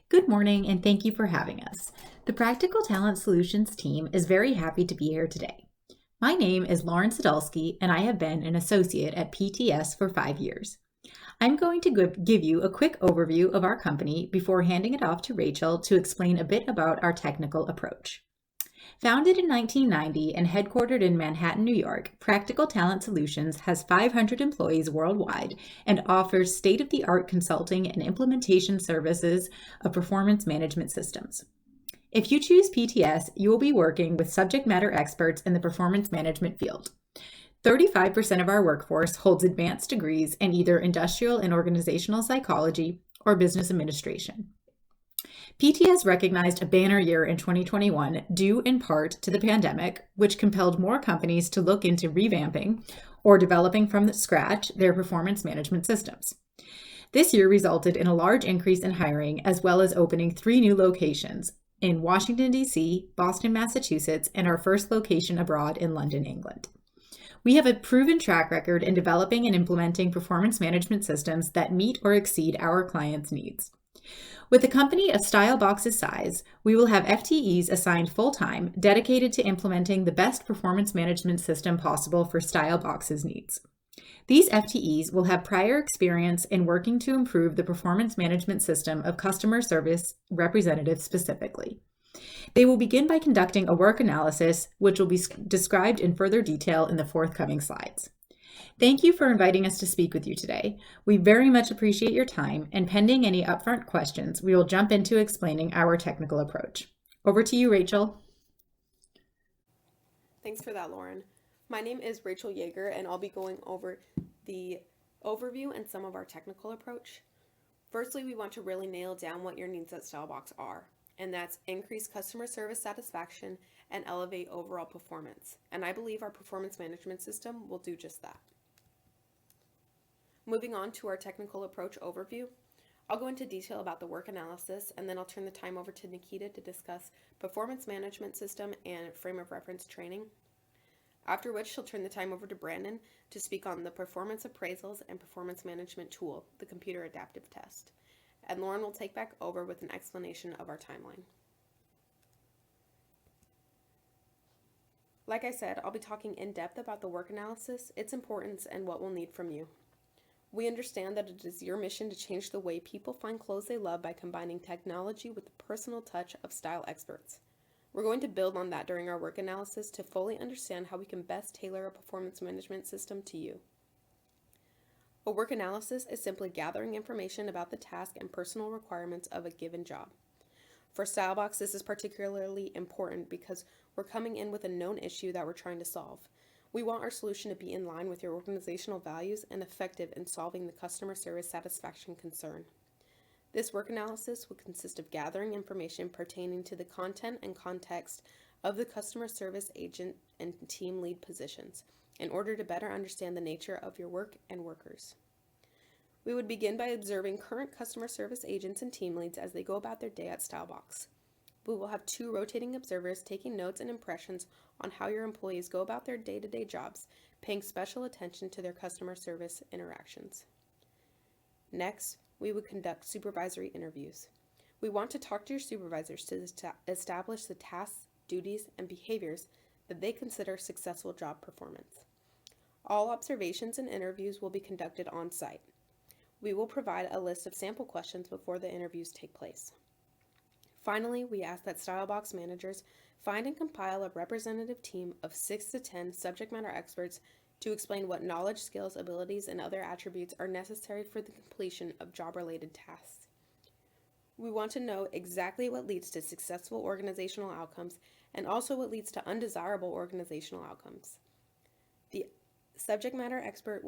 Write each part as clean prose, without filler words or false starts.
Good morning, and thank you for having us. The Practical Talent Solutions team is very happy to be here today. My name is Lauren Sadulsky, and I have been an associate at PTS for 5 years. I'm going to give you a quick overview of our company before handing it off to Rachel to explain a bit about our technical approach. Founded in 1990 and headquartered in Manhattan, New York, Practical Talent Solutions has 500 employees worldwide and offers state-of-the-art consulting and implementation services of performance management systems. If you choose PTS, you will be working with subject matter experts in the performance management field. 35% of our workforce holds advanced degrees in either industrial and organizational psychology or business administration. PTS recognized a banner year in 2021 due in part to the pandemic, which compelled more companies to look into revamping or developing from scratch their performance management systems. This year resulted in a large increase in hiring, as well as opening 3 new locations in Washington, D.C., Boston, Massachusetts, and our first location abroad in London, England. We have a proven track record in developing and implementing performance management systems that meet or exceed our clients' needs. With a company of StyleBox's size, we will have FTEs assigned full-time, dedicated to implementing the best performance management system possible for StyleBox's needs. These FTEs will have prior experience in working to improve the performance management system of customer service representatives specifically. They will begin by conducting a work analysis, which will be described in further detail in the forthcoming slides. Thank you for inviting us to speak with you today. We very much appreciate your time, and pending any upfront questions, we will jump into explaining our technical approach. Over to you, Rachel. Thanks for that, Lauren. My name is Rachel Yaeger, and I'll be going over the overview and some of our technical approach. Firstly, we want to really nail down what your needs at StyleBox are, and that's increase customer service satisfaction and elevate overall performance. And I believe our performance management system will do just that. Moving on to our technical approach overview, I'll go into detail about the work analysis, and then I'll turn the time over to Nikita to discuss performance management system and frame of reference training. After which she'll turn the time over to Brandon to speak on the performance appraisals and performance management tool, the computer adaptive test. And Lauren will take back over with an explanation of our timeline. Like I said, I'll be talking in depth about the work analysis, its importance, and what we'll need from you. We understand that it is your mission to change the way people find clothes they love by combining technology with the personal touch of style experts. We're going to build on that during our work analysis to fully understand how we can best tailor a performance management system to you. A work analysis is simply gathering information about the task and personal requirements of a given job. For StyleBox, this is particularly important because we're coming in with a known issue that we're trying to solve. We want our solution to be in line with your organizational values and effective in solving the customer service satisfaction concern. This work analysis will consist of gathering information pertaining to the content and context of the customer service agent and team lead positions in order to better understand the nature of your work and workers. We would begin by observing current customer service agents and team leads as they go about their day at StyleBox. We will have 2 rotating observers taking notes and impressions on how your employees go about their day-to-day jobs, paying special attention to their customer service interactions. Next, we would conduct supervisory interviews. We want to talk to your supervisors to establish the tasks, duties, and behaviors that they consider successful job performance. All observations and interviews will be conducted on site. We will provide a list of sample questions before the interviews take place. Finally, we ask that StyleBox managers find and compile a representative team of 6 to 10 subject matter experts to explain what knowledge, skills, abilities, and other attributes are necessary for the completion of job-related tasks. We want to know exactly what leads to successful organizational outcomes and also what leads to undesirable organizational outcomes. The subject matter experts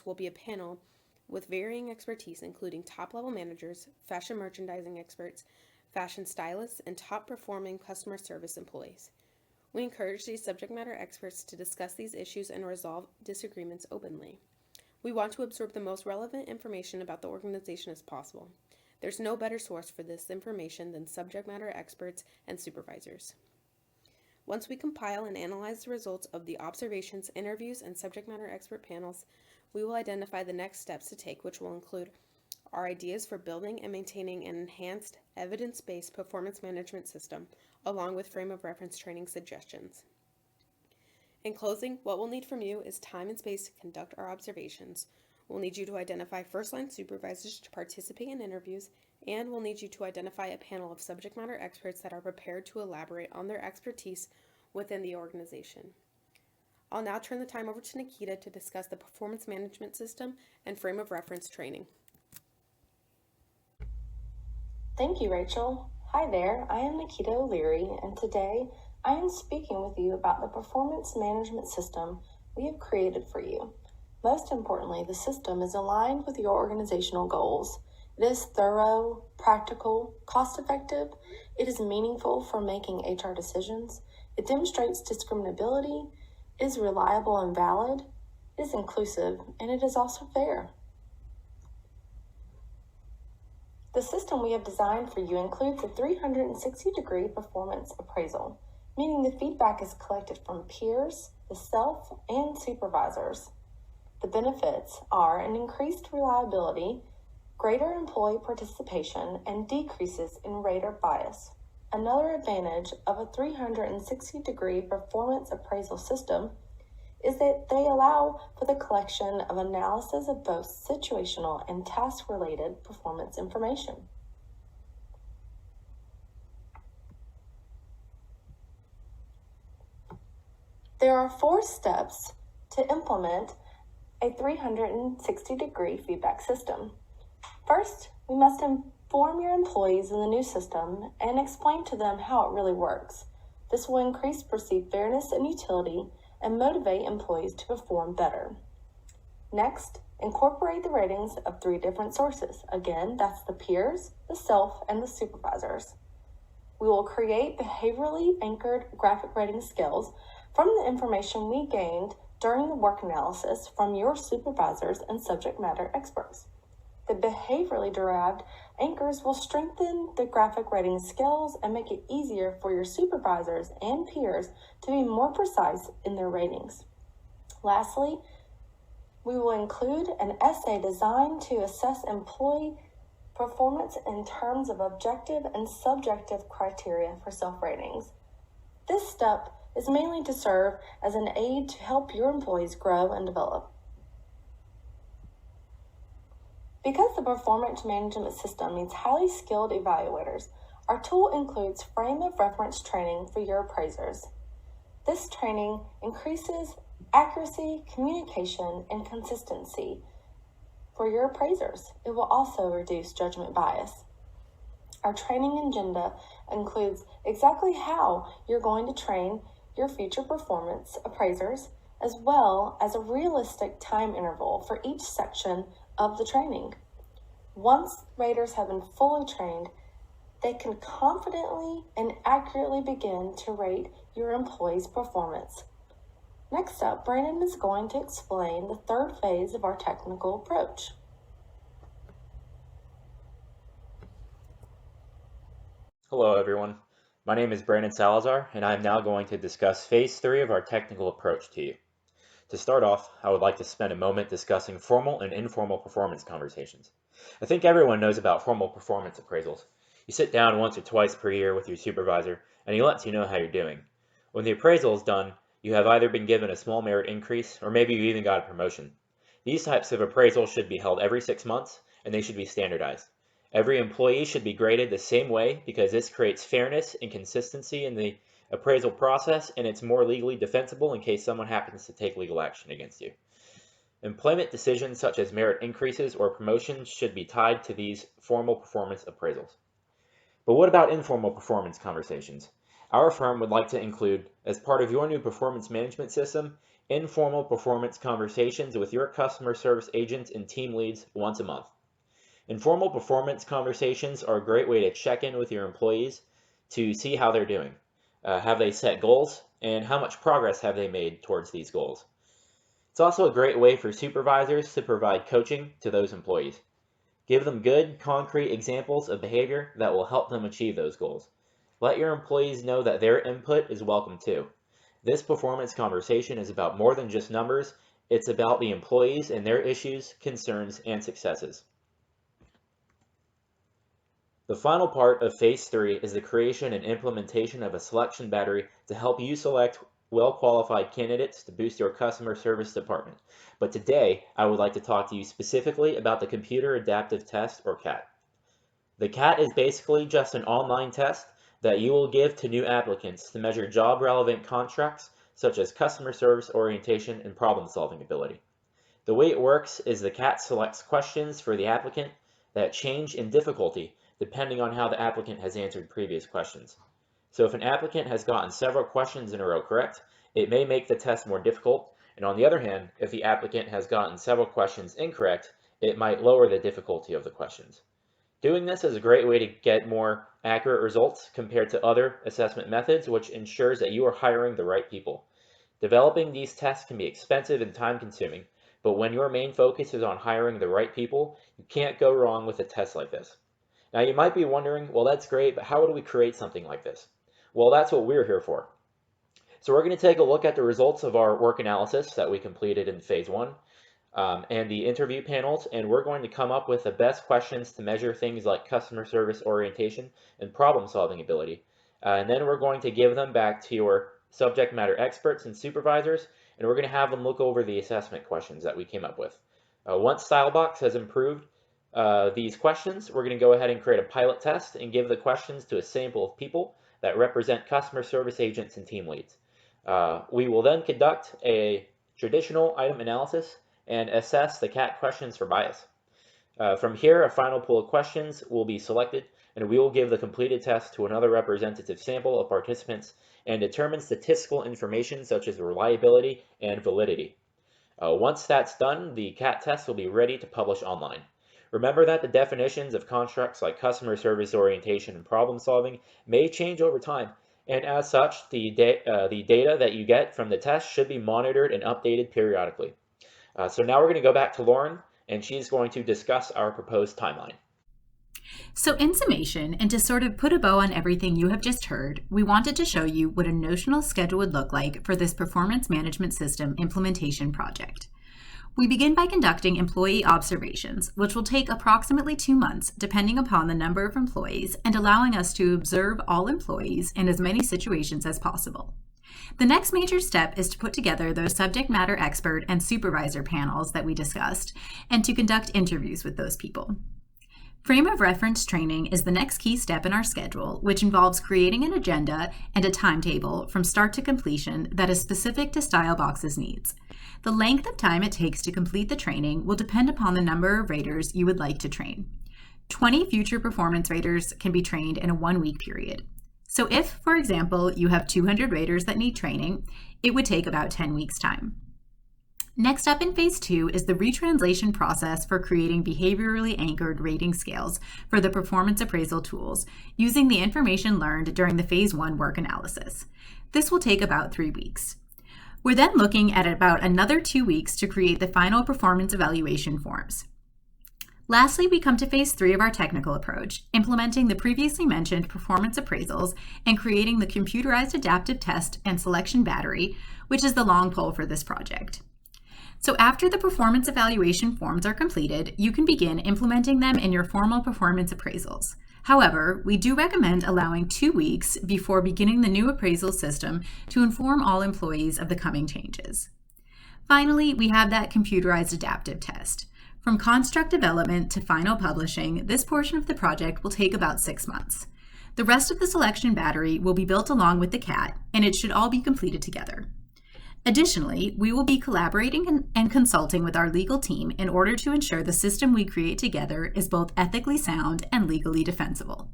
will be a panel with varying expertise, including top-level managers, fashion merchandising experts, fashion stylists, and top-performing customer service employees. We encourage these subject matter experts to discuss these issues and resolve disagreements openly. We want to absorb the most relevant information about the organization as possible. There's no better source for this information than subject matter experts and supervisors. Once we compile and analyze the results of the observations, interviews, and subject matter expert panels, we will identify the next steps to take, which will include are ideas for building and maintaining an enhanced, evidence-based performance management system, along with frame of reference training suggestions. In closing, what we'll need from you is time and space to conduct our observations. We'll need you to identify first-line supervisors to participate in interviews, and we'll need you to identify a panel of subject matter experts that are prepared to elaborate on their expertise within the organization. I'll now turn the time over to Nikita to discuss the performance management system and frame of reference training. Thank you, Rachel. Hi there, I am Nikita OLeary, and today I am speaking with you about the performance management system we have created for you. Most importantly, the system is aligned with your organizational goals. It is thorough, practical, cost-effective. It is meaningful for making HR decisions. It demonstrates discriminability. It is reliable and valid. It is inclusive, and it is also fair. The system we have designed for you includes a 360-degree performance appraisal, meaning the feedback is collected from peers, the self, and supervisors. The benefits are an increased reliability, greater employee participation, and decreases in rater bias. Another advantage of a 360-degree performance appraisal system is that they allow for the collection of analysis of both situational and task-related performance information. There are 4 steps to implement a 360-degree feedback system. First, we must inform your employees in the new system and explain to them how it really works. This will increase perceived fairness and utility and motivate employees to perform better. Next, incorporate the ratings of 3 different sources. Again, that's the peers, the self, and the supervisors. We will create behaviorally anchored graphic rating scales from the information we gained during the work analysis from your supervisors and subject matter experts. The behaviorally derived anchors will strengthen the graphic rating scales and make it easier for your supervisors and peers to be more precise in their ratings. Lastly, we will include an essay designed to assess employee performance in terms of objective and subjective criteria for self-ratings. This step is mainly to serve as an aid to help your employees grow and develop. Because the performance management system needs highly skilled evaluators, our tool includes frame of reference training for your appraisers. This training increases accuracy, communication, and consistency for your appraisers. It will also reduce judgment bias. Our training agenda includes exactly how you're going to train your future performance appraisers, as well as a realistic time interval for each section of the training. Once raters have been fully trained, they can confidently and accurately begin to rate your employees' performance. Next up, Brandon is going to explain the 3rd phase of our technical approach. Hello everyone, my name is Brandon Salazar, and I am now going to discuss Phase 3 of our technical approach to you. To start off, I would like to spend a moment discussing formal and informal performance conversations. I think everyone knows about formal performance appraisals. You sit down once or twice per year with your supervisor, and he lets you know how you're doing. When the appraisal is done, you have either been given a small merit increase, or maybe you even got a promotion. These types of appraisals should be held every 6 months, and they should be standardized. Every employee should be graded the same way because this creates fairness and consistency in the appraisal process, and it's more legally defensible in case someone happens to take legal action against you. Employment decisions such as merit increases or promotions should be tied to these formal performance appraisals. But what about informal performance conversations? Our firm would like to include, as part of your new performance management system, informal performance conversations with your customer service agents and team leads once a month. Informal performance conversations are a great way to check in with your employees to see how they're doing. Have they set goals, and how much progress have they made towards these goals? It's also a great way for supervisors to provide coaching to those employees. Give them good, concrete examples of behavior that will help them achieve those goals. Let your employees know that their input is welcome too. This performance conversation is about more than just numbers. It's about the employees and their issues, concerns, and successes. The final part of Phase 3 is the creation and implementation of a selection battery to help you select well-qualified candidates to boost your customer service department. But today, I would like to talk to you specifically about the Computer Adaptive Test, or CAT. The CAT is basically just an online test that you will give to new applicants to measure job-relevant contracts such as customer service orientation and problem-solving ability. The way it works is the CAT selects questions for the applicant that change in difficulty depending on how the applicant has answered previous questions. So if an applicant has gotten several questions in a row correct, it may make the test more difficult, and on the other hand, if the applicant has gotten several questions incorrect, it might lower the difficulty of the questions. Doing this is a great way to get more accurate results compared to other assessment methods, which ensures that you are hiring the right people. Developing these tests can be expensive and time-consuming, but when your main focus is on hiring the right people, you can't go wrong with a test like this. Now you might be wondering, well, that's great, but how do we create something like this? Well, that's what we're here for. So we're going to take a look at the results of our work analysis that we completed in Phase 1 and the interview panels, and we're going to come up with the best questions to measure things like customer service orientation and problem-solving ability. And then we're going to give them back to your subject matter experts and supervisors, and we're going to have them look over the assessment questions that we came up with. Once Stylebox has improved these questions, we're going to go ahead and create a pilot test and give the questions to a sample of people that represent customer service agents and team leads. We will then conduct a traditional item analysis and assess the CAT questions for bias. From here, a final pool of questions will be selected, and we will give the completed test to another representative sample of participants and determine statistical information such as reliability and validity. Once that's done, the CAT test will be ready to publish online. Remember that the definitions of constructs like customer service orientation and problem solving may change over time, and as such, the data that you get from the test should be monitored and updated periodically. So now we're going to go back to Lauren, and she's going to discuss our proposed timeline. So in summation, and to sort of put a bow on everything you have just heard, we wanted to show you what a notional schedule would look like for this performance management system implementation project. We begin by conducting employee observations, which will take approximately 2 months, depending upon the number of employees, and allowing us to observe all employees in as many situations as possible. The next major step is to put together those subject matter expert and supervisor panels that we discussed, and to conduct interviews with those people. Frame of reference training is the next key step in our schedule, which involves creating an agenda and a timetable from start to completion that is specific to Stylebox's needs. The length of time it takes to complete the training will depend upon the number of raters you would like to train. 20 future performance raters can be trained in a 1-week period. So if, for example, you have 200 raters that need training, it would take about 10 weeks' time. Next up in Phase 2 is the retranslation process for creating behaviorally anchored rating scales for the performance appraisal tools using the information learned during the Phase 1 work analysis. This will take about 3 weeks. We're then looking at about another 2 weeks to create the final performance evaluation forms. Lastly, we come to Phase 3 of our technical approach, implementing the previously mentioned performance appraisals and creating the computerized adaptive test and selection battery, which is the long pole for this project. So after the performance evaluation forms are completed, you can begin implementing them in your formal performance appraisals. However, we do recommend allowing 2 weeks before beginning the new appraisal system to inform all employees of the coming changes. Finally, we have that computerized adaptive test. From construct development to final publishing, this portion of the project will take about 6 months. The rest of the selection battery will be built along with the CAT, and it should all be completed together. Additionally, we will be collaborating and consulting with our legal team in order to ensure the system we create together is both ethically sound and legally defensible.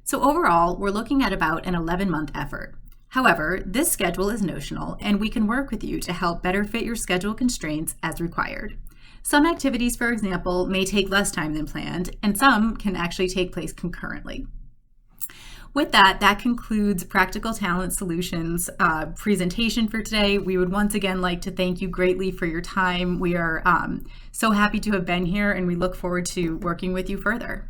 So overall, we're looking at about an 11-month effort. However, this schedule is notional, and we can work with you to help better fit your schedule constraints as required. Some activities, for example, may take less time than planned, and some can actually take place concurrently. With that concludes Practical Talent Solutions' presentation for today. We would once again like to thank you greatly for your time. We are so happy to have been here, and we look forward to working with you further.